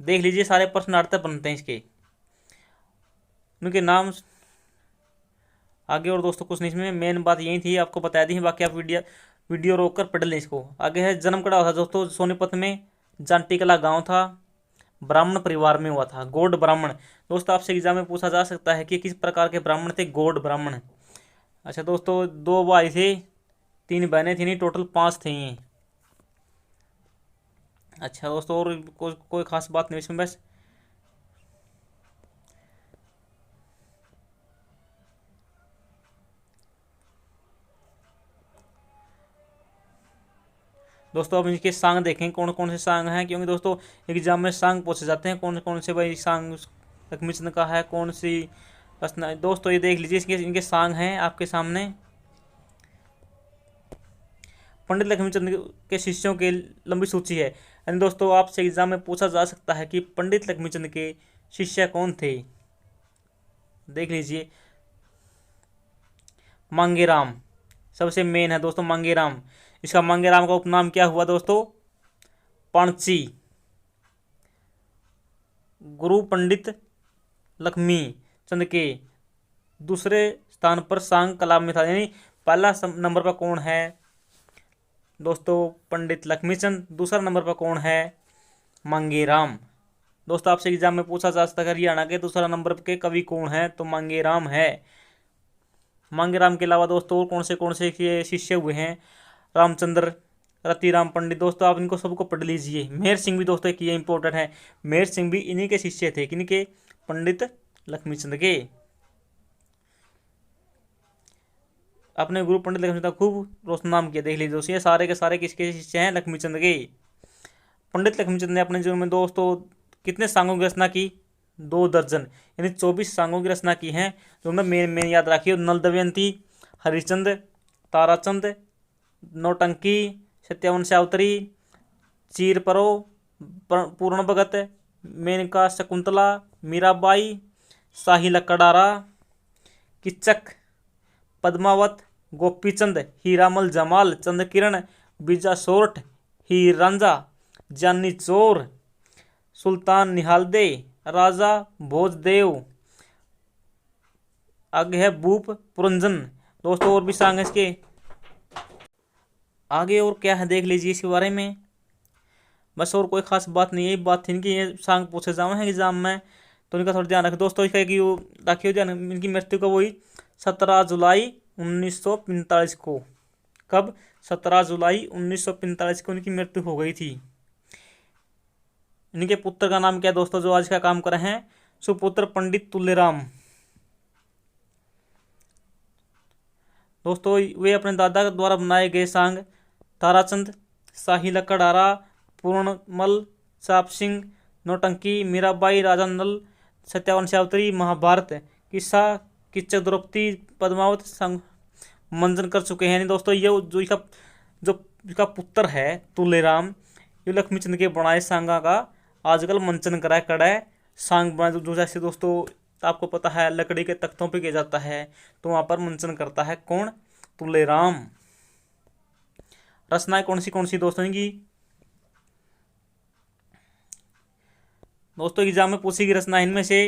देख लीजिए सारे प्रश्नार्थ बनते हैं इसके, उनके नाम आगे। और दोस्तों कुछ नहीं, इसमें मेन बात यही थी, आपको बता दी है। बाकी आप वीडियो रोक कर पढ़ लें इसको। आगे है जन्म कड़ा हुआ था दोस्तों सोनीपत में, जांटी कला गाँव था, ब्राह्मण परिवार में हुआ था, गौड़ ब्राह्मण। दोस्तों आपसे एग्जाम में पूछा जा सकता है कि किस प्रकार के ब्राह्मण थे? गौड़ ब्राह्मण। अच्छा दोस्तों 2 भाई थे, 3 बहनें थी, नहीं टोटल 5 थे ये। अच्छा दोस्तों और कोई खास बात नहीं इसमें, बस दोस्तों अब इनके सांग देखें कौन कौन से सांग हैं, क्योंकि दोस्तों एग्जाम में सांग पूछे जाते हैं कौन कौन से भाई सांग लक्ष्मीचंद का है, कौन सी रचना। दोस्तों ये देख लीजिए इसके इनके सांग हैं आपके सामने। पंडित लक्ष्मीचंद के शिष्यों की लंबी सूची है, यानी दोस्तों आपसे एग्जाम में पूछा जा सकता है कि पंडित लक्ष्मीचंद के शिष्य कौन थे। देख लीजिए, मांगेराम सबसे मेन है दोस्तों, मांगेराम। इसका मांगेराम का उपनाम क्या हुआ दोस्तों, पाणची। गुरु पंडित लक्ष्मी चंद के दूसरे स्थान पर सांग कलाम में था, यानी पहला नंबर पर कौन है दोस्तों, पंडित लक्ष्मीचंद। दूसरा नंबर पर कौन है, मांगेराम। दोस्तों आपसे एग्जाम में पूछा जा सकता है हरियाणा के दूसरा नंबर के कवि कौन है, तो मांगेराम है। मांगेराम के अलावा दोस्तों और कौन से शिष्य हुए हैं, रामचंद्र, रतिराम पंडित। दोस्तों आप इनको सबको पढ़ लीजिए। मेहर सिंह भी दोस्तों एक ये इंपॉर्टेंट है, मेहर सिंह भी इन्हीं के शिष्य थे, किनके, पंडित लक्ष्मीचंद के। अपने गुरु पंडित लक्ष्मीचंद का खूब रोशन नाम किया। देख लीजिए दोस्तों ये सारे के सारे किसके शिष्य हैं, लक्ष्मीचंद के। पंडित लक्ष्मीचंद ने अपने जीवन में दोस्तों कितने सांगों की रचना की, 2 दर्जन, यानी 24 सांगों की रचना की हैं, जो हमने मेन याद रखी है। नल दमयंती, हरिश्चंद, ताराचंद, नौटंकी, सत्यावन सावतरी, चीर परो, पूर्ण भगत, मेनका शकुंतला, मीराबाई, शाही लकड़ारा, किच्चक, पद्मावत, गोपीचंद, हीरामल जमाल, चंद्रकिरण, बीजा सोरठ, हीर रांझा, जानी चोर, सुल्तान निहालदे, राजा भोजदेव, आगे है भूप पुरंजन। दोस्तों और भी सांग है इसके आगे, और क्या है देख लीजिए इसके बारे में। बस और कोई खास बात नहीं है, यही बात थी इनकी, ये सांग पूछे जाए हैं एग्जाम में, तो इनका थोड़ा ध्यान रखें दोस्तों। इसका कि रखिए ध्यान, इनकी मृत्यु का वही 17 जुलाई 1945 को। कब, 17 जुलाई 1945 को इनकी मृत्यु हो गई थी। इनके पुत्र का नाम क्या है दोस्तों, जो आज का काम कर रहे हैं, सुपुत्र पंडित तुल्यराम। दोस्तों वे अपने दादा द्वारा बनाए गए सांग ताराचंद, शाही लकड़हारा, पूर्णमल, चाप सिंह, नौटंकी, मीराबाई, राजा नल, सत्यावन सावतरी, महाभारत, किस्सा, किच्चक, द्रौपदी, पद्मावत मंजन कर चुके हैं। दोस्तों ये जो इसका पुत्र है तुल्यराम, ये लक्ष्मीचंद के बनाए सांगा का आजकल मंचन कराए कड़ा सांग बनाए, जो जैसे दोस्तों आपको पता है लकड़ी के तख्तों पे किया जाता है, तो वहां पर मंचन करता है कौन, तुल्यराम। रचनाएं कौन सी दोस्तों की, दोस्तों एग्जाम में पूछी गई रचना इनमें से,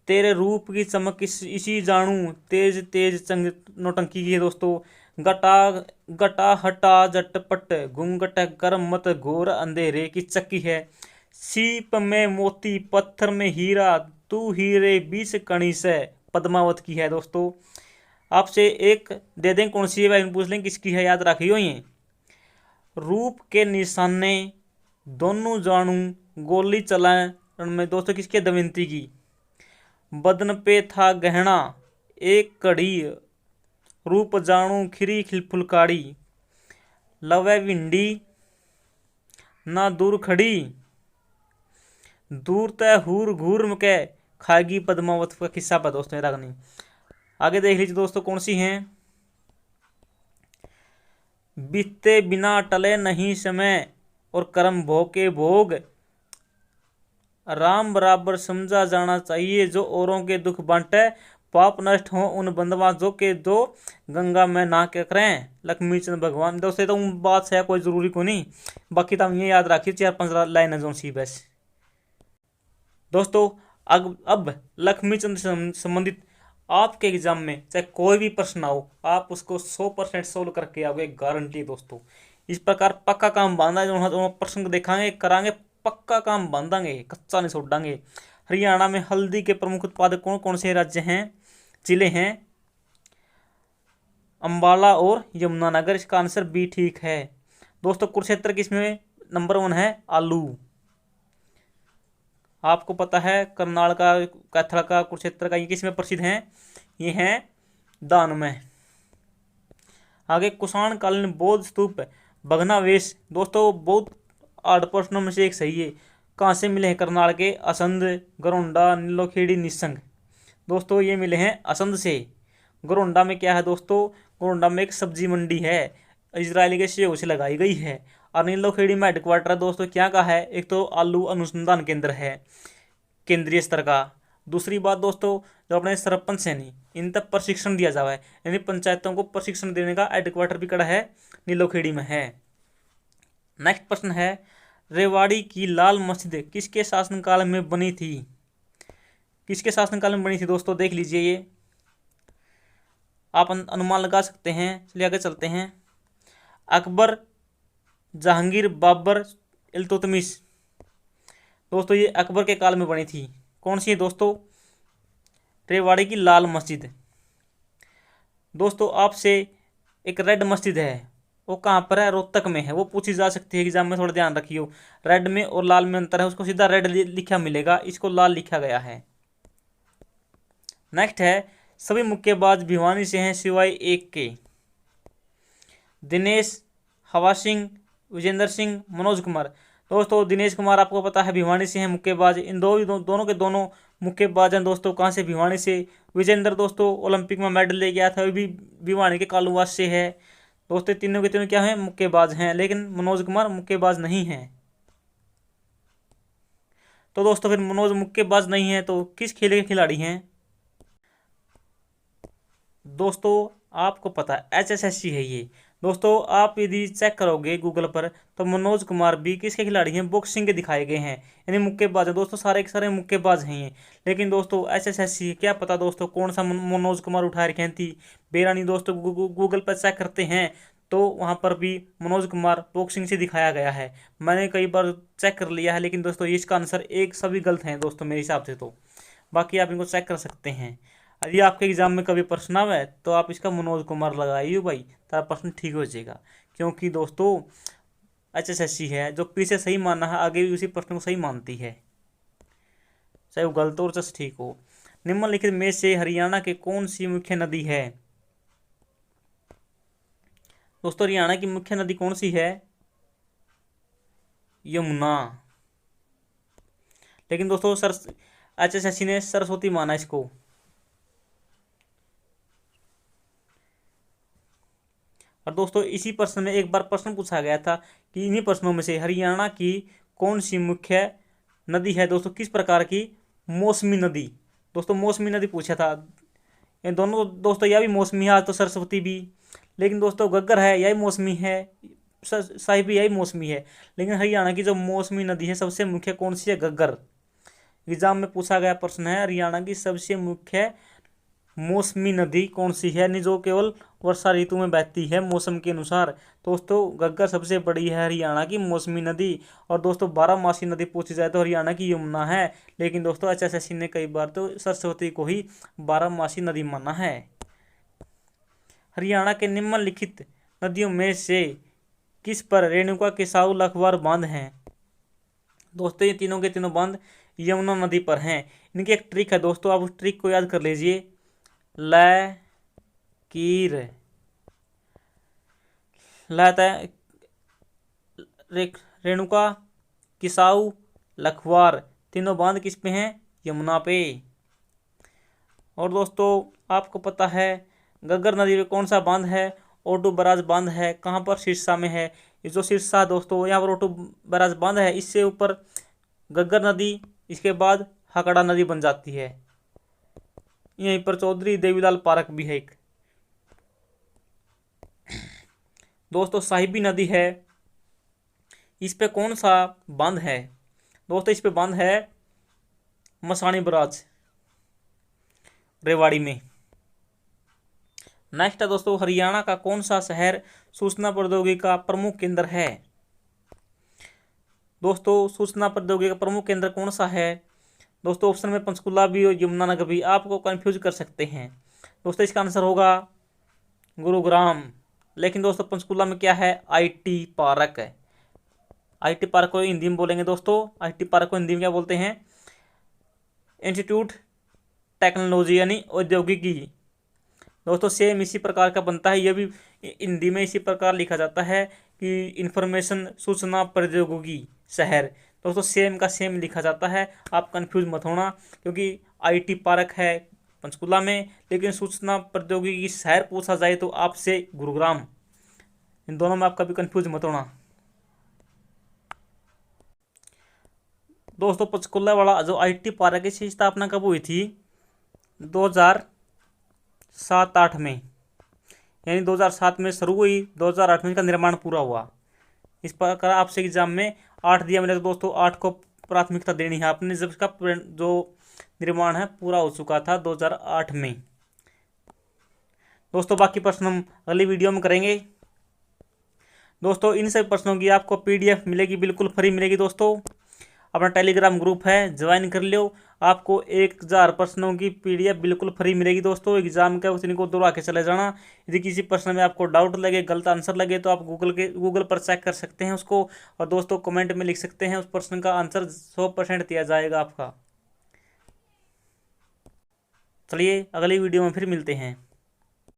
तेरे रूप की चमक इसी जानू, तेज तेज चंग नौटंकी की है दोस्तों। गटा गटा हटा झटपट, घूंघट कर मत घोर अंधेरे की चक्की है। सीप में मोती पत्थर में हीरा, तू हीरे बीच कणी से, पद्मावत की है दोस्तों। आपसे एक दे दें कौन सी है भाई, पूछ लें किसकी है, याद रखियो ये। रूप के निशाने दोनों जानू, गोली चलाएं उनमें दोस्तों किसके, दमयंती की। बदन पे था गहना एक कड़ी, रूप जानू खिरी फुलकाड़ी, लवे विंडी ना दूर खड़ी, दूर तय हूर घूर के खाएगी पद्मावत का किस्सा पर दोस्तों रागनी। आगे देख लीजिए दोस्तों कौन सी हैं, बीतते बिना टले नहीं समय, और कर्म भोग के भोग, राम बराबर समझा जाना चाहिए, जो औरों के दुख बांटे, पाप नष्ट हो उन बंधवा जो के जो, गंगा में ना के करें लक्ष्मीचंद भगवान। दोस्तों तो बात है कोई जरूरी को नहीं, बाकी तो ये याद रखिए 4-5 लाइन जो सी बस। दोस्तों अब लक्ष्मीचंद से संबंधित आपके एग्जाम में चाहे कोई भी प्रश्न हो, आप उसको 100% सोल्व करके आओगे, गारंटी दोस्तों। इस प्रकार पक्का काम बांधा, जो प्रश्न देखांगे करांगे, पक्का काम बांधांगे, कच्चा नहीं छोड़ांगे। हरियाणा में हल्दी के प्रमुख उत्पादक कौन कौन से राज्य हैं, जिले हैं, अंबाला और यमुनानगर। इसका आंसर बी ठीक है दोस्तों। कुरुक्षेत्र किसमें नंबर 1 है, आलू। आपको पता है करनाल का, कैथल का, कुरुक्षेत्र का, ये किसमें प्रसिद्ध हैं, ये हैं दान में। आगे कुषाण कालीन बौद्ध स्तूप भग्नावेश दोस्तों बहुत 8 प्रश्नों में से एक सही है। कहाँ से मिले हैं? करनाल के असंध, गरोंडा, नीलोखेड़ी, निसंग। दोस्तों ये मिले हैं असंध से। गरोंडा में क्या है दोस्तों? गरोंडा में एक सब्जी मंडी है, इजराइल के सहयोग से लगाई गई है। और नीलोखेड़ी में हेडक्वार्टर दोस्तों क्या का है? एक तो आलू अनुसंधान केंद्र है केंद्रीय स्तर का। दूसरी बात दोस्तों, जो अपने सरपंच है नहीं, इन तक प्रशिक्षण दिया जावा है, यानी पंचायतों को प्रशिक्षण देने का हेडक्वार्टर भी कड़ा है नीलोखेड़ी में है। नेक्स्ट प्रश्न है, रेवाड़ी की लाल मस्जिद किसके शासनकाल में बनी थी? किसके शासनकाल में बनी थी दोस्तों? देख लीजिए, ये आप अनुमान लगा सकते हैं। चलिए आगे चलते हैं। अकबर, जहांगीर, बाबर, इल्तुतमिश। दोस्तों ये अकबर के काल में बनी थी। कौन सी है दोस्तों? रेवाड़ी की लाल मस्जिद। दोस्तों आपसे एक रेड मस्जिद है, वो कहाँ पर है? रोहतक में है। वो पूछी जा सकती है एग्जाम में, थोड़ा ध्यान रखियो। रेड में और लाल में अंतर है, उसको सीधा रेड लिखा मिलेगा, इसको लाल लिखा गया है। नेक्स्ट है, सभी मुक्केबाज भिवानी से हैं सिवाय एक के। दिनेश, हवा सिंह, विजेंद्र सिंह, मनोज कुमार। दोस्तों दिनेश कुमार आपको पता है भिवानी से हैं मुक्केबाज। इन दोनों के दोनों मुक्केबाज हैं दोस्तों, कहाँ से? भिवानी से। विजेंद्र दोस्तों ओलंपिक में मेडल ले गया था, वो भी भिवानी के कालूवास से है। दोस्तों तीनों के तीनों क्या हैं? मुक्केबाज हैं। लेकिन मनोज कुमार मुक्केबाज नहीं हैं। तो दोस्तों फिर मनोज मुक्केबाज नहीं है तो किस खेल के खिलाड़ी हैं? दोस्तों आपको पता है HSSC है ये। दोस्तों आप यदि चेक करोगे गूगल पर तो मनोज कुमार भी किसके खिलाड़ी हैं? बॉक्सिंग के दिखाए गए हैं, यानी मुक्केबाज है दोस्तों, सारे के सारे मुक्केबाज हैं ये। लेकिन दोस्तों HSSC क्या पता दोस्तों कौन सा मनोज कुमार उठा रखे थी बेरानी। दोस्तों गूगल पर चेक करते हैं तो वहाँ पर भी मनोज कुमार बॉक्सिंग से दिखाया गया है। मैंने कई बार चेक कर लिया है, लेकिन दोस्तों इसका आंसर एक सभी गलत हैं दोस्तों मेरे हिसाब से। तो बाकी आप इनको चेक कर सकते हैं। यदि आपके एग्जाम में कभी प्रश्न आवे तो आप इसका मनोज कुमार लगाइए भाई, तारा प्रश्न ठीक हो जाएगा। क्योंकि दोस्तों HSSC है, जो पीछे सही माना है आगे भी उसी प्रश्न को सही मानती है, चाहे वो गलत हो चाहे ठीक हो। निम्नलिखित में से हरियाणा के कौन सी मुख्य नदी है? दोस्तों हरियाणा की मुख्य नदी कौन सी है? यमुना। लेकिन दोस्तों HSSC ने सरस्वती माना इसको। और दोस्तों इसी प्रश्न में एक बार प्रश्न पूछा गया था कि इन्हीं प्रश्नों में से हरियाणा की कौन सी मुख्य नदी है दोस्तों किस प्रकार की? मौसमी नदी। दोस्तों मौसमी नदी पूछा था। ये दोनों दोस्तों यह भी मौसमी है, आज तो सरस्वती भी। लेकिन दोस्तों घग्गर है यही मौसमी है, साहिबी यही मौसमी है। लेकिन हरियाणा की जो मौसमी नदी है सबसे मुख्य कौन सी है? घग्गर। एग्जाम में पूछा गया प्रश्न है, हरियाणा की सबसे मुख्य मौसमी नदी कौन सी है? नहीं, जो केवल वर्षा ऋतु में बहती है मौसम के अनुसार। दोस्तों घग्गर सबसे बड़ी है हरियाणा की मौसमी नदी। और दोस्तों 12मासी नदी पूछी जाए तो हरियाणा की यमुना है। लेकिन दोस्तों HSSC ने कई बार तो सरस्वती को ही 12मासी नदी माना है। हरियाणा के निम्नलिखित नदियों में से किस पर रेणुका, किसाऊ, लखवार बांध हैं? दोस्तों ये तीनों के तीनों बांध यमुना नदी पर हैं। इनकी एक ट्रिक है दोस्तों, आप उस ट्रिक को याद कर लीजिए। लकीर लाता है, रेणुका, किसाऊ, लखवार, तीनों बांध किस पे हैं? यमुना पे। और दोस्तों आपको पता है घग्गर नदी में कौन सा बांध है? ओटू बराज बांध है। कहाँ पर? सिरसा में है। ये जो सिरसा दोस्तों यहाँ पर ओटू बराज बांध है, इससे ऊपर घग्गर नदी, इसके बाद हकड़ा नदी बन जाती है। यहीं पर चौधरी देवीलाल पार्क भी है एक। दोस्तों साहिबी नदी है, इस पे कौन सा बांध है? दोस्तों इस पे बांध है मसाणी बराज, रेवाड़ी में। नेक्स्ट है दोस्तों, हरियाणा का कौन सा शहर सूचना प्रौद्योगिकी का प्रमुख केंद्र है? दोस्तों सूचना प्रौद्योगिकी का प्रमुख केंद्र कौन सा है? दोस्तों ऑप्शन में पंचकुला भी और यमुनानगर भी आपको कंफ्यूज कर सकते हैं। दोस्तों इसका आंसर होगा गुरुग्राम। लेकिन दोस्तों पंचकुला में क्या है? IT पार्क है। IT पार्क को हिंदी में बोलेंगे दोस्तों, IT पार्क को हिंदी में क्या बोलते हैं? इंस्टीट्यूट टेक्नोलॉजी यानी औद्योगिकी। दोस्तों सेम इसी प्रकार का बनता है, यह भी हिंदी में इसी प्रकार लिखा जाता है कि इंफॉर्मेशन सूचना प्रौद्योगिकी शहर। दोस्तों सेम का सेम लिखा जाता है, आप कंफ्यूज मत होना, क्योंकि आईटी पार्क है पंचकुला में, लेकिन सूचना प्रौद्योगिकी शहर पूछा जाए तो आपसे गुरुग्राम। इन दोनों में आप कभी कंफ्यूज मत होना। दोस्तों पंचकुला वाला जो आईटी पार्क है, इसकी स्थापना कब हुई थी? 2007-8 में, यानी 2007 में शुरू हुई, 2008 में इसका निर्माण पूरा हुआ। इस प्रकार आपसे एग्जाम में 8 दिया मैंने, तो दोस्तों 8 को प्राथमिकता देनी है आपने, जब इसका जो निर्माण है पूरा हो चुका था 2008 में। दोस्तों बाकी प्रश्न हम अगली वीडियो में करेंगे। दोस्तों इन सभी प्रश्नों की आपको पीडीएफ मिलेगी, बिल्कुल फ्री मिलेगी। दोस्तों अपना टेलीग्राम ग्रुप है, ज्वाइन कर लो, आपको 1000 प्रश्नों की पीडीएफ बिल्कुल फ्री मिलेगी। दोस्तों एग्जाम का उसी को दोहरा के चले जाना। यदि किसी प्रश्न में आपको डाउट लगे, गलत आंसर लगे, तो आप गूगल पर चेक कर सकते हैं उसको, और दोस्तों कमेंट में लिख सकते हैं, उस प्रश्न का आंसर 100% दिया जाएगा आपका। चलिए अगली वीडियो में फिर मिलते हैं।